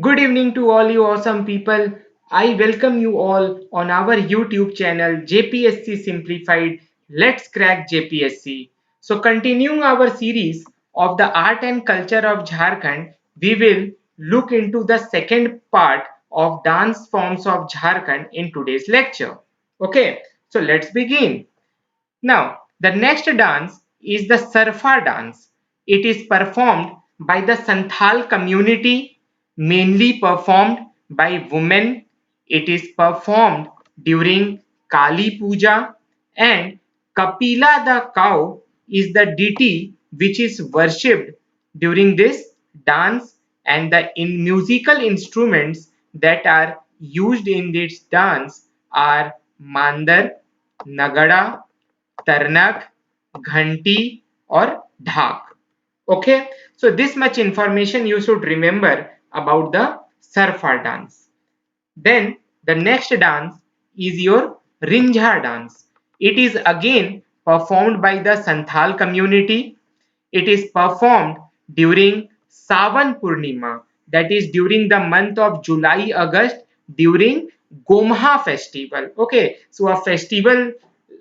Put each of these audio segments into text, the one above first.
Good evening to all you awesome people. I welcome you all on our YouTube channel JPSC Simplified. Let's crack JPSC. So continuing our series of the art and culture of Jharkhand, we will look into the second part of dance forms of Jharkhand in today's lecture. Okay, so let's begin. Now, the next dance is the Sarfa dance. It is performed by the Santhal community, mainly performed by women. It is performed during Kali Puja, and Kapila the cow is the deity which is worshipped during this dance, and the musical instruments that are used in this dance are mandar, nagada, tarnak, ghanti or dhak. Okay, so this much information you should remember about the Sarfa dance. Then the next dance is your Rinjha dance. It is again performed by the Santhal community. It is performed during Sawan Purnima, that is during the month of July August, during Gomha festival. Okay, so a festival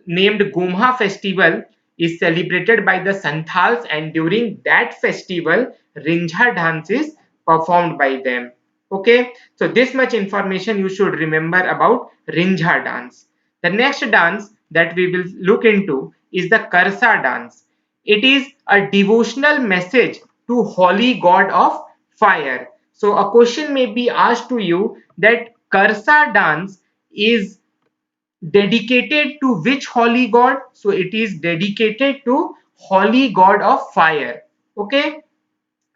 named Gomha festival is celebrated by the Santhals, and during that festival Rinjha dance is performed by them. Okay, so this much information you should remember about Rinjha dance. The next dance that we will look into is the Karsa dance. It is a devotional message to holy god of fire. So a question may be asked to you that Karsa dance is dedicated to which holy god? So it is dedicated to holy god of fire. Okay,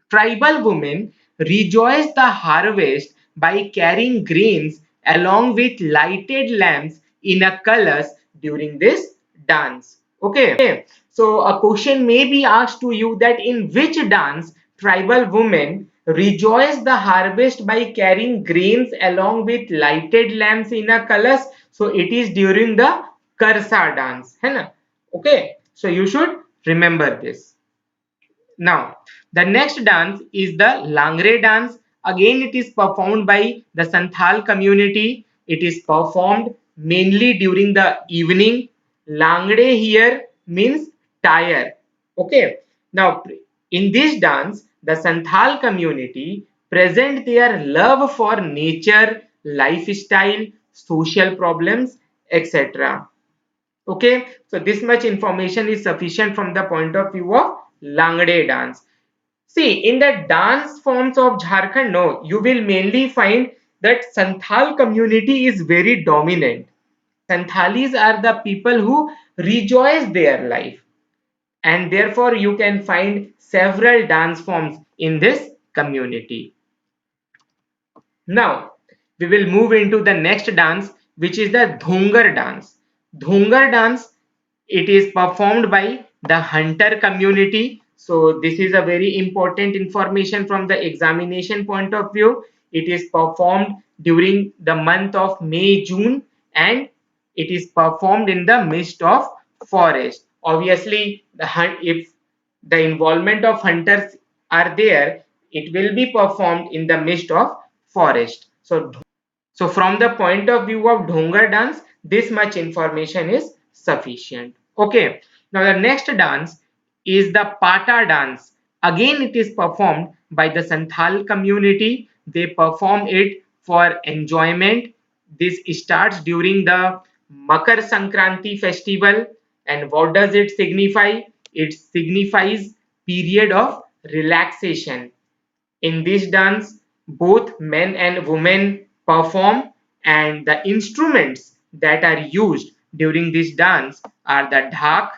tribal women rejoice the harvest by carrying grains along with lighted lamps in a colors during this dance. Okay, so a question may be asked to you that in which dance tribal women rejoice the harvest by carrying grains along with lighted lamps in a colors. So it is during the Karsa dance. है ना? Okay, so you should remember this. Now, the next dance is the Langre dance. Again, it is performed by the Santhal community. It is performed mainly during the evening. Langre here means tire. Okay. Now, in this dance, the Santhal community present their love for nature, lifestyle, social problems, etc. Okay, so this much information is sufficient from the point of view of Langde dance. See, in the dance forms of Jharkhand, no, you will mainly find that Santhal community is very dominant. Santhalis are the people who rejoice their life, and therefore you can find several dance forms in this community. Now, we will move into the next dance, which is the Dhungar dance. Dhungar dance, it is performed by the hunter community. So this is a very important information from the examination point of view. It is performed during the month of May, June, and it is performed in the midst of forest. Obviously, if the involvement of hunters are there, it will be performed in the midst of forest. So from the point of view of Dhungar dance, this much information is sufficient. Okay. Now the next dance is the Pata dance. Again, it is performed by the Santhal community. They perform it for enjoyment. This starts during the Makar Sankranti festival. And what does it signify? It signifies period of relaxation. In this dance, both men and women perform, and the instruments that are used during this dance are the dhak,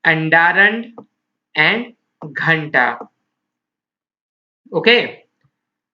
andarand, and ghanta. Okay.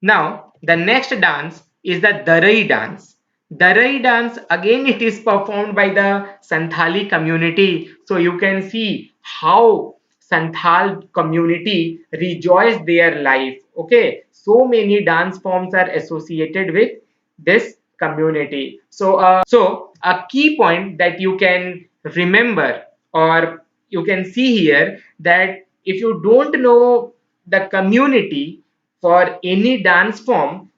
Now, the next dance is the Darai dance. Darai dance, again, it is performed by the Santhali community. So you can see how Santhal community rejoice their life. Okay, so many dance forms are associated with this community. So a key point that you can remember, or you can see here, that if you don't know the community, for any dance form,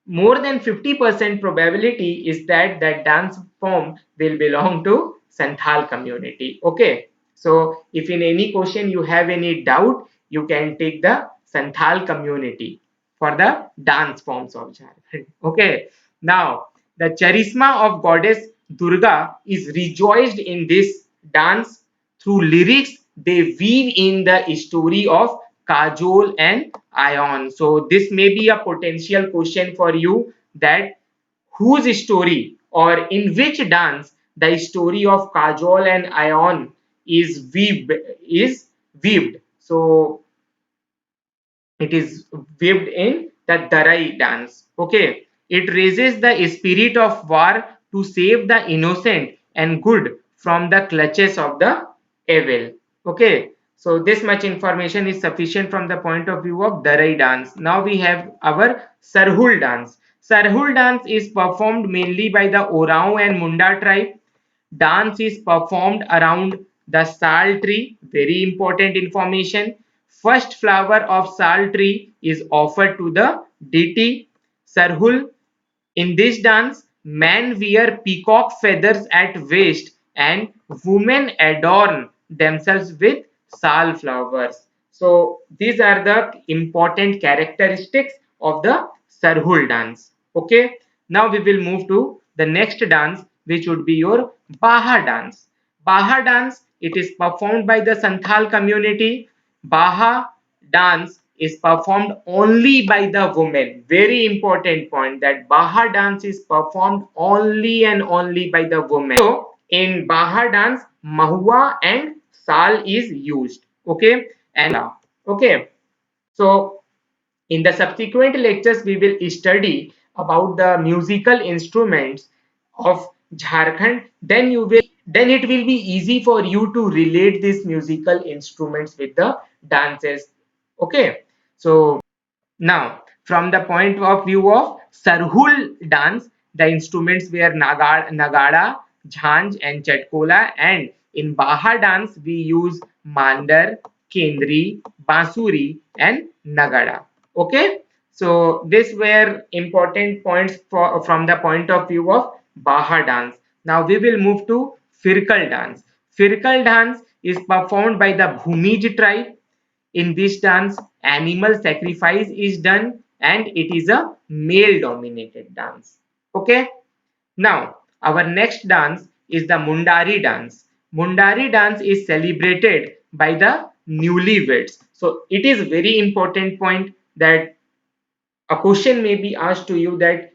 more than 50% probability is that that dance form will belong to Santhal community. Okay, so if in any question you have any doubt, you can take the Santhal community for the dance forms of Jharkhand. Okay, now the charisma of goddess Durga is rejoiced in this dance through lyrics. They weave in the story of Kajol and Ayon. So this may be a potential question for you, that whose story or in which dance the story of Kajol and Ayon is weaved. So it is weaved in the Darai dance. Okay, it raises the spirit of war to save the innocent and good from the clutches of the evil. Okay, so this much information is sufficient from the point of view of Darai dance. Now we have our Sarhul dance. Sarhul dance is performed mainly by the Orao and Munda tribe. Dance is performed around the sal tree. Very important information. First flower of sal tree is offered to the deity Sarhul. In this dance, men wear peacock feathers at waist and women adorn themselves with sal flowers. So these are the important characteristics of the Sarhul dance. Okay. Now we will move to the next dance, which would be your Baha dance. Baha dance, it is performed by the Santhal community. Baha dance is performed only by the women. Very important point, that Baha dance is performed only and only by the women. So in Baha dance, Mahua and Sal is used. Okay, and okay. So in the subsequent lectures, we will study about the musical instruments of Jharkhand. Then it will be easy for you to relate these musical instruments with the dances. Okay. So now, from the point of view of Sarhul dance, the instruments were Nagada, Jhanj and Chatkola, and in Baha dance we use Mandar, Kendri, Bansuri and Nagada. Okay, so these were important points from the point of view of Baha dance. Now we will move to Firkal dance. Firkal dance is performed by the Bhumij tribe. In this dance, animal sacrifice is done and it is a male dominated dance. Okay. Now, our next dance is the Mundari dance. Mundari dance is celebrated by the newlyweds. So it is very important point that a question may be asked to you, that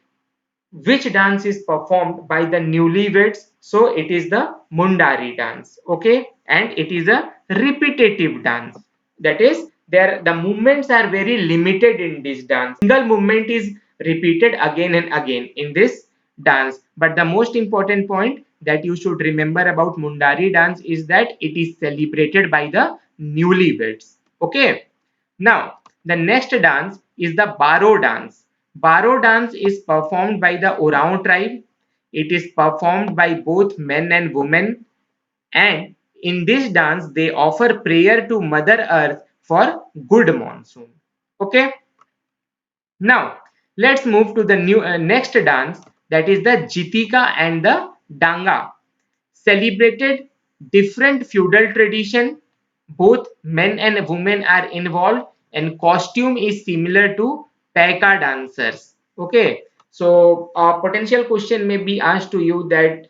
which dance is performed by the newlyweds. So it is the Mundari dance. Okay, and it is a repetitive dance. That is, there the movements are very limited in this dance. Single movement is repeated again and again in this dance. But the most important point that you should remember about Mundari dance is that it is celebrated by the newlyweds. Okay. Now, the next dance is the Baro dance. Baro dance is performed by the Oraon tribe. It is performed by both men and women, and in this dance they offer prayer to Mother Earth for good monsoon. Okay. Now let's move to the next dance, that is the Jitika and the Danga. Celebrated different feudal tradition. Both men and women are involved, and costume is similar to Paika dancers. Okay, so a potential question may be asked to you, that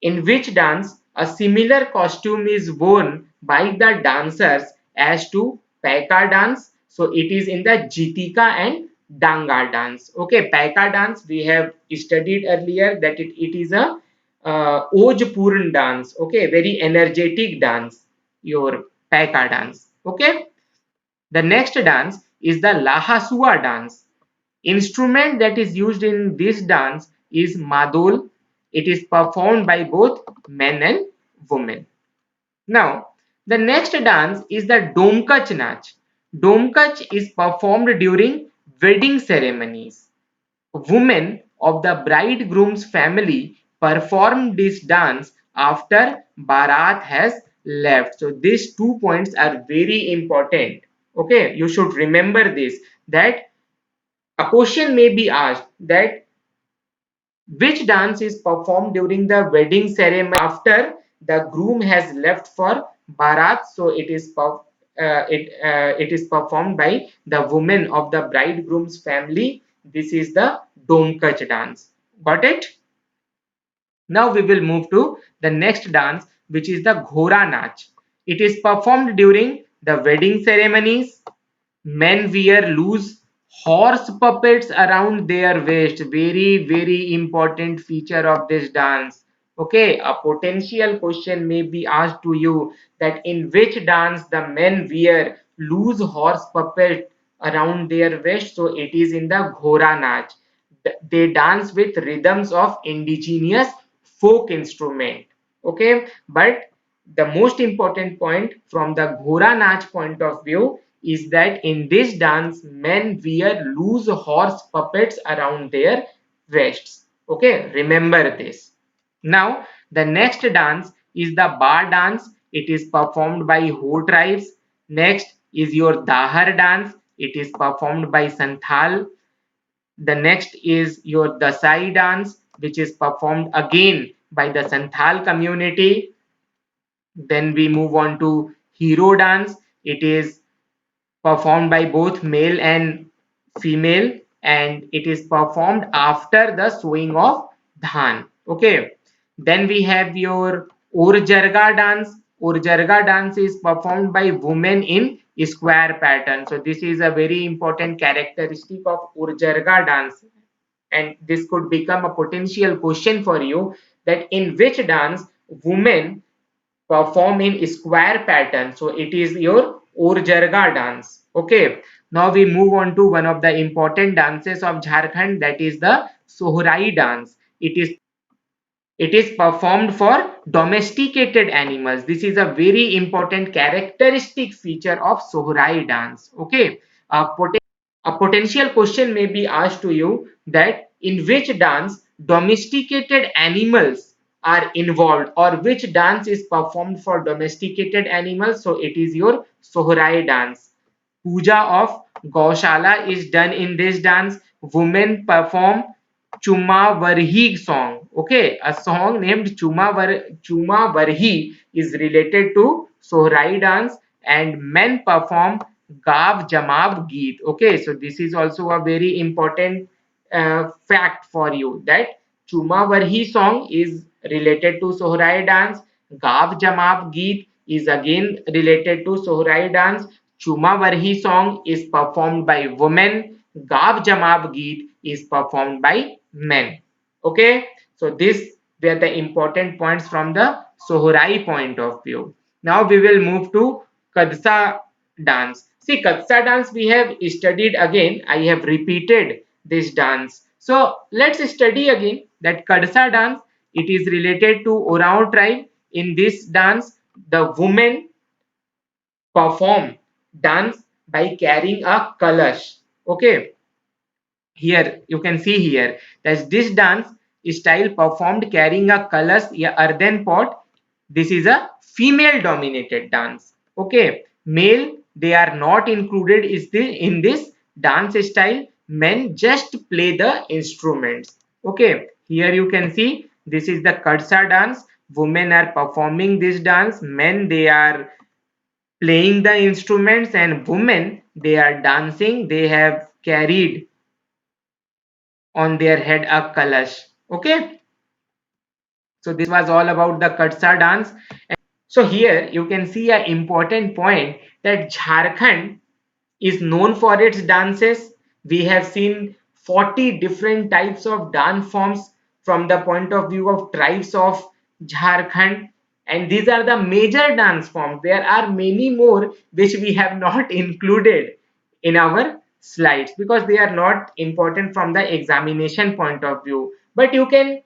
in which dance a similar costume is worn by the dancers as to Paika dance. So it is in the Jitika and Danga dance. Okay, Paika dance we have studied earlier, that it is a Ojpurn dance. Okay, very energetic dance, your Paika dance. Okay, the next dance is the Lahasua dance. Instrument that is used in this dance is Madol. It is performed by both men and women. Now, the next dance is the Domkach Nach. Domkach is performed during wedding ceremonies. Women of the bridegroom's family perform this dance after Bharat has left. So these 2 points are very important. Okay, you should remember this, that A question may be asked that which dance is performed during the wedding ceremony after the groom has left for Bharat? So it is performed by the women of the bridegroom's family. This is the Domkach dance. Got it? Now we will move to the next dance, which is the Ghora Nach. It is performed during the wedding ceremonies. Men wear loose horse puppets around their waist. Very, very important feature of this dance. Okay, a potential question may be asked to you that in which dance the men wear loose horse puppet around their waist. So it is in the Ghora Nach. They dance with rhythms of indigenous folk instrument. Okay, but the most important point from the Ghora Nach point of view is that in this dance men wear loose horse puppets around their waists. Okay, remember this. Now the next dance is the bar dance. It is performed by Ho tribes. Next is your Dahar dance. It is performed by Santhal. The next is your Dasai dance, which is performed again by the Santhal community. Then we move on to Hero dance. It is performed by both male and female, and it is performed after the sowing of dhan. Okay. Then we have your Urjarga dance. Urjarga dance is performed by women in square pattern. So this is a very important characteristic of Urjarga dance, and this could become a potential question for you that in which dance women perform in square pattern. So it is your Urjarga dance. Okay. Now we move on to one of the important dances of Jharkhand, that is the Sohrai dance. It is performed for domesticated animals. This is a very important characteristic feature of Sohrai dance. Okay. A potential question may be asked to you that in which dance domesticated animals are involved, or which dance is performed for domesticated animals. So it is your Sohrai dance. Puja of Gaushala is done in this dance. Women perform Chuma Varhi song. Okay, a song named Chuma Varhi is related to Sohrai dance, and men perform Gav Jamab Geet. Okay, so this is also a very important fact for you that Chuma Varhi song is related to Sohrai dance. Gav Jamab Geet is again related to Sohrai dance. Chuma Varhi song is performed by women. Gav Jamab Geet is performed by men. Okay, so these were the important points from the Sohrai point of view. Now we will move to Kadsa dance. See, Kadsa dance we have studied again. I have repeated this dance. So let's study again that Kadsa dance. It is related to Oraon tribe. In this dance, the women perform dance by carrying a kalash. Okay, here you can see here that this dance style performed carrying a kalash, a earthen pot. This is a female dominated dance. Okay, male they are not included is the in this dance style. Men just play the instruments. Okay, here you can see this is the Kadsa dance. Women are performing this dance. Men they are playing the instruments, and women they are dancing. They have carried on their head a kalash. Okay, so this was all about the Katsa dance. So here you can see an important point that Jharkhand is known for its dances. We have seen 40 different types of dance forms from the point of view of tribes of Jharkhand, and these are the major dance forms. There are many more which we have not included in our slides because they are not important from the examination point of view. But you can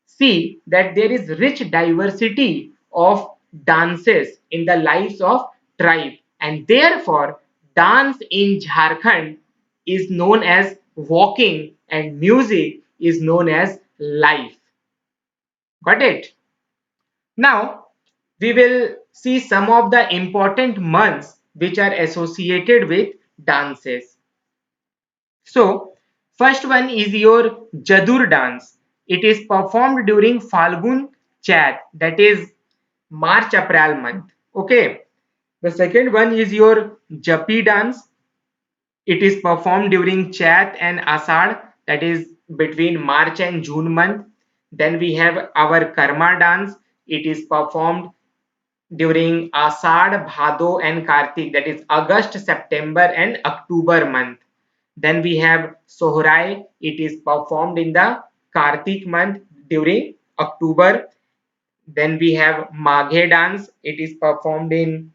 see that there is rich diversity of dances in the lives of tribe, and therefore dance in Jharkhand is known as walking and music is known as life. Got it? Now we will see some of the important months which are associated with dances. So First one is your Jadur dance. It is performed during Falgun Chat, that is March April month. Okay. The second one is your Japi dance. It is performed during Chat and Asad, that is between March and June month. Then we have our Karma dance. It is performed during Asad, Bhado and Kartik, that is August, September and October month. Then we have Sohrai. It is performed in the Kartik month during October. Then we have Maghe dance. It is performed in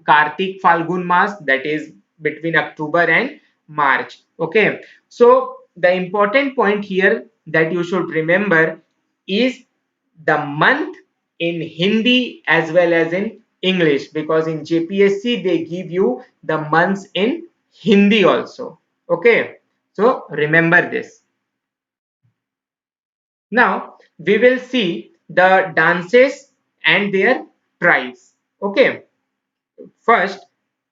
Kartik Falgun Mas, that is between October and March. Okay. So the important point here that you should remember is the month in Hindi as well as in English, because in JPSC they give you the months in Hindi also. Okay. So remember this. Now we will see the dances and their tribes. Okay. First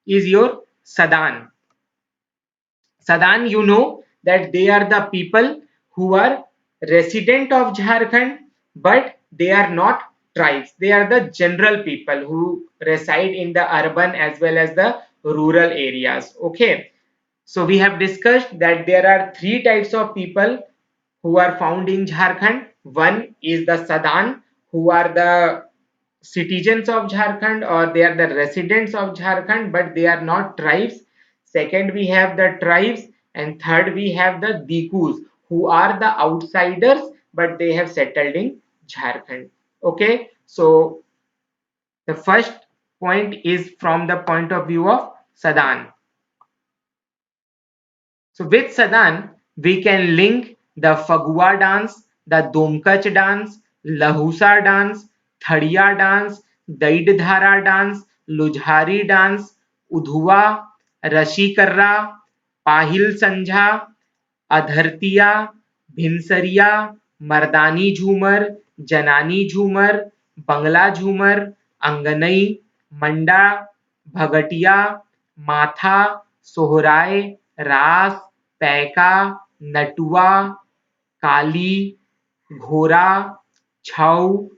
is your Sadan. Sadan, you know that they are the people who are resident of Jharkhand, but they are not tribes. They are the general people who reside in the urban as well as the rural areas. Okay. So we have discussed that there are three types of people who are found in Jharkhand. One is the Sadan, who are the citizens of Jharkhand or they are the residents of Jharkhand, but they are not tribes. Second, we have the tribes, and third, we have the Dikus, who are the outsiders, but they have settled in Jharkhand. Okay, so the first point is from the point of view of Sadan. So with Sadan, we can link the Fagua dance, the Domkach dance, Lahusa dance, Thadiya dance, Daidhara dance, Lujhari dance, Udhua, Rashi Karra, Pahil Sanja, अधरतिया, भिनसरिया, मर्दानी झूमर, जनानी झूमर, बंगला झूमर, अंगनई, मंडा, भगटिया, माथा, सोहराय, रास, पैका, नटुआ, काली, घोरा, छऊ,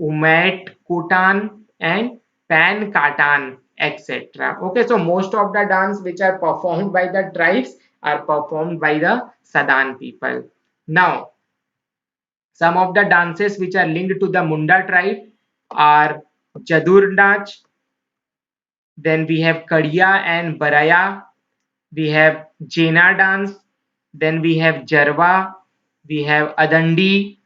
उमैट कोटान and pan katan, etc. Okay, so most of the dance which are performed by the tribes are performed by the Sadan people. Now, some of the dances which are linked to the Munda tribe are Jadur Nach, then we have Kadiya and Baraya, we have Jaina dance, then we have Jarwa, we have Adandi,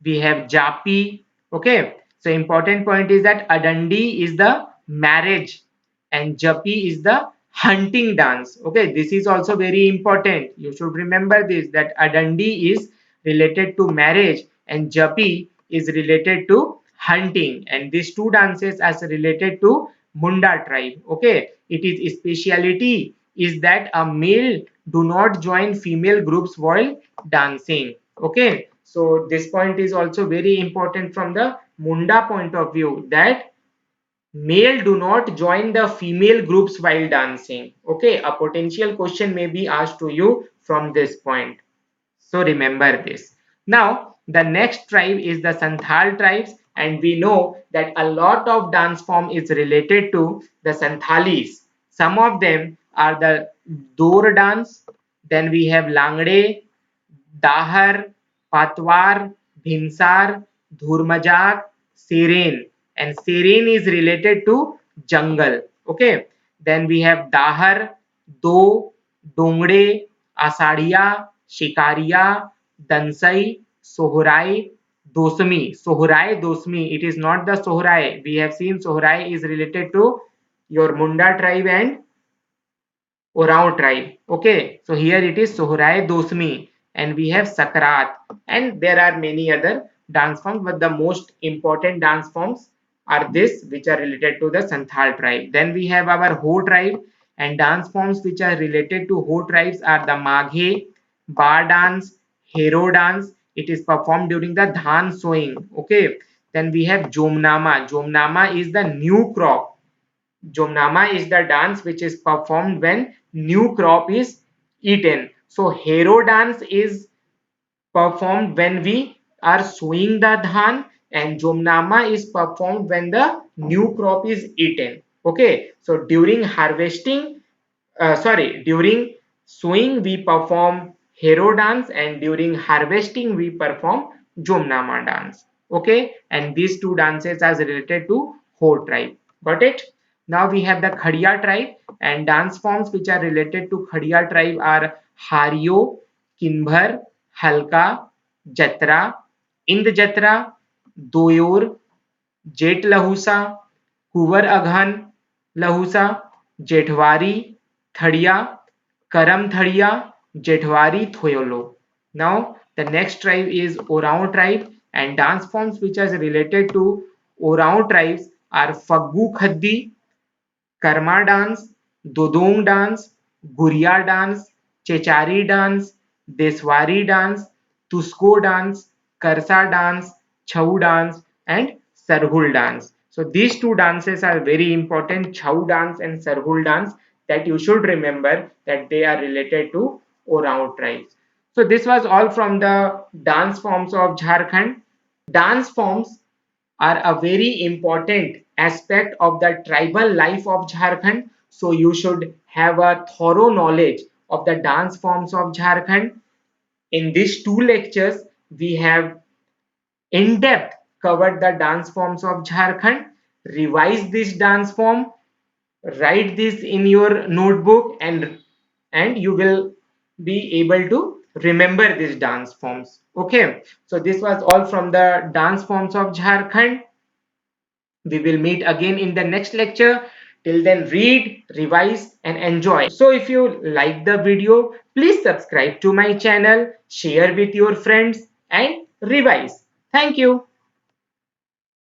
we have Japi. Okay, so important point is that Adandi is the marriage and Japi is the hunting dance. Okay, this is also very important. You should remember this, that Adandi is related to marriage and Japi is related to hunting, and these two dances are related to Munda tribe. Okay, it is speciality is that a male do not join female groups while dancing. Okay, so this point is also very important from the Munda point of view, that male do not join the female groups while dancing. Okay, a potential question may be asked to you from this point. So remember this. Now the next tribe is the Santhal tribes, and we know that a lot of dance form is related to the Santhalis. Some of them are the Dor dance, then we have Langde, Dahar, Patwar, Bhinsar, Dhurmajak, Seren, and Seren is related to jungle. Okay, then we have Dahar, Do, Dongde, Asadiya, Shikariya, Dansai, Sohrai, Dosmi. Sohrai, Dosmi. It is not the Sohrai. We have seen Sohrai is related to your Munda tribe and Orao tribe. Okay, so here it is Sohrai Dosmi, and we have Sakrat, and there are many other dance forms, but the most important dance forms are this, which are related to the Santhal tribe. Then we have our Ho tribe, and dance forms which are related to Ho tribes are the Maghe, Bar dance, Hero dance. It is performed during the Dhan sowing. Okay, then we have Jomnama. Jomnama is the new crop. Jomnama is the dance which is performed when new crop is eaten. So hero dance is performed when we are sowing the dhan, and Jomnama is performed when the new crop is eaten. Okay, so during harvesting, during sowing we perform hero dance, and during harvesting we perform Jomnama dance. Okay, and these two dances are related to Ho tribe. Got it? Now we have the Khadiya tribe, and dance forms which are related to Khadiya tribe are Hariyo, Kinbhar, Halka, Jatra, Ind Jatra, Doyor, जेठ लहूसा, कुंवर अघन लहूसा, जेठवारी थड़िया, करम थड़िया, जेठवारी thoyolo. Now the next tribe is Oraon tribe, and dance forms which are related to Oraon tribes are Faggu Khaddi, Karma dance, Dodong dance, Guriya dance, Chechari dance, Deswari dance, Tusko dance, Karsa dance, Chhau dance, and sarhul dance. So these two dances are very important, Chhau dance and sarhul dance, that you should remember that they are related to Oraon tribes. So this was all from the dance forms of Jharkhand. Dance forms are a very important aspect of the tribal life of Jharkhand. So you should have a thorough knowledge of the dance forms of Jharkhand. In these two lectures, we have in depth covered the dance forms of Jharkhand. Revise this dance form, write this in your notebook, and you will be able to remember these dance forms. Okay, so this was all from the dance forms of Jharkhand. We will meet again in the next lecture. Till then, read, revise, and enjoy. So, if you like the video, please subscribe to my channel, share with your friends, and revise. Thank you.